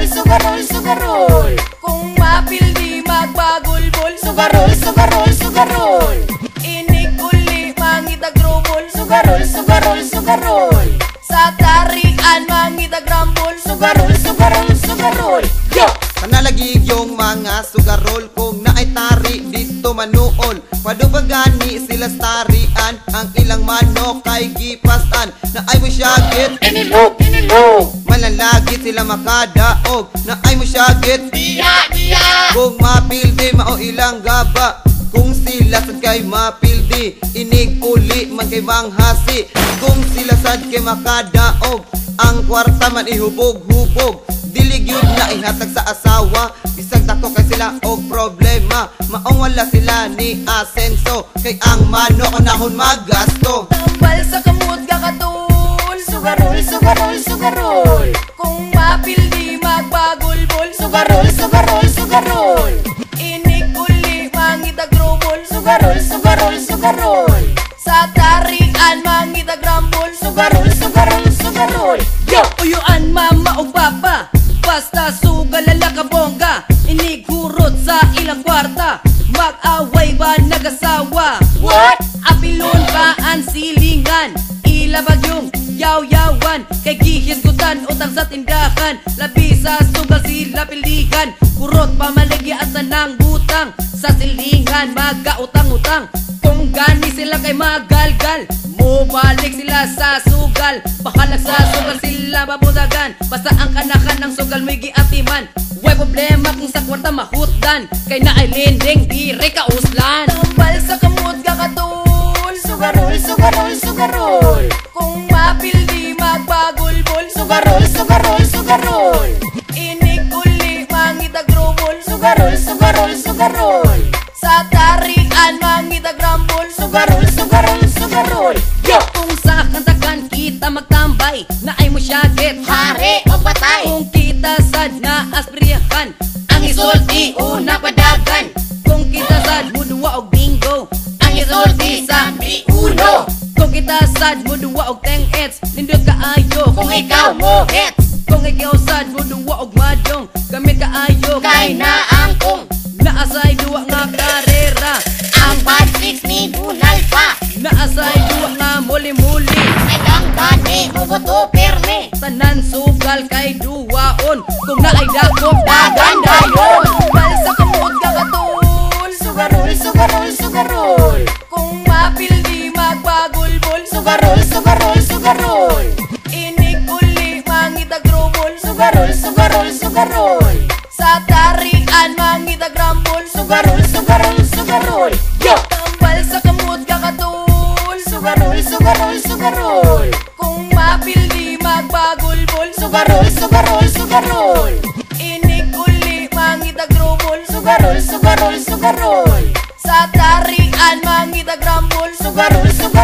sugarol, sugarol. Kung mapildi magbagulbol, sugarol, sugarol, sugarol. Inig uli mangitagrobol, sugarol, sugarol, sugarol. Sa tarian mangitagrambol, sugarol, sugarol, sugarol. Yo! Panalagig yung mga sugarol kung naay tari dito manuol. Padubagani sila sa tarian, ang ilang manok kay gipasan na ay mo syagit. Inilog, inilog. Malalagi sila makadaog na ay mo syagit. Diya, diya. Kung mapildi mao ilang gaba, kung sila sad kay mapildi, inig uli man kay manghasi. Kung sila sad kay makadaog, ang kwarta man ihubog-hubog. Dili gyud na ihatag sa asawa, bisag dako kay sila og problema. Maong wala sila ni asenso, kay ang manok nahon magasto. Tambal sa kamot kakatul, sugarol, sugarol, sugarol. Kung mapildi magbagulbol, sugarol, sugarol, sugarol. Inig uli mangitagrobol, sugarol, sugarol, sugarol. Sa tarian mangitagrambol, sugarol, sugarol, sugarol. Yo! Uyuan mama o papa, basta sugal lala kabongga. Inig hurot sa ilang kwarta, mag-away ba nagasawa? What? Apilon ba ang silingan? Ilabag yung yaw-yawan, kay gihisgutan utang sa tindahan. Labi sa sugal sila piligan, kurot pamalagi at tanang butang. Sa silingan magkautang-utang, kung gani sila kay magalgal, mubalik sila sa sugal. Bahalag sa sugal sila babudagan, basta ang kanakan ng sugal may giatiman. Way problema kung sa kwarta mahutdan, kay naay linding dire ka uslan. Tambal sa kamot kakatul, sugarol, sugarol, sugarol. Kung mapildi magbagulbol, sugarol, sugarol, sugarol. Inig uli mangitagrobol, sugarol, sugarol, sugarol. Sa tarian mangitagrambol, sugarol, sugarol, sugarol. Yo! Kung sa kantakan kita magtambay, na ay mo syagit, hari o patay. Kung kita sad na aspriyahan, ang isulti una padagan. Kung kita sad mo duwa og bingo, ang isulti sa uno. Kung kita sad mo duwa og 10 ets, nindot kaayo kung ikaw mo hits. Kung ikaw sad mo duwa og madyong, gamit kaayo kay naangkong. Naasay duwa nga karera, ang bad tricks ni bunal pa. Naasay duwa nga muli-muli, ay ang gani mubuto perme. Tanan sugal kay duwaon, kung naay dakop dagan dayon. Bal sa kamot kakatul, sugarol, sugarol, sugarol. Kung mapildi magbagulbol, sugarol, sugarol, sugarol. Inig uli mangitagrobol, sugarol, sugarol, sugarol. Sa tarian mangitagrambol, sugarol, sugarol, sugarol. Yo! Tambal sa kamot kakatul, sugarol, sugarol, sugarol. Kung mapildi magbagulbol, sugarol, sugarol, sugarol. Inig uli mangitagrobol, sugarol, sugarol, sugarol. Sa tarian mangitagrambol, sugarol, sugarol.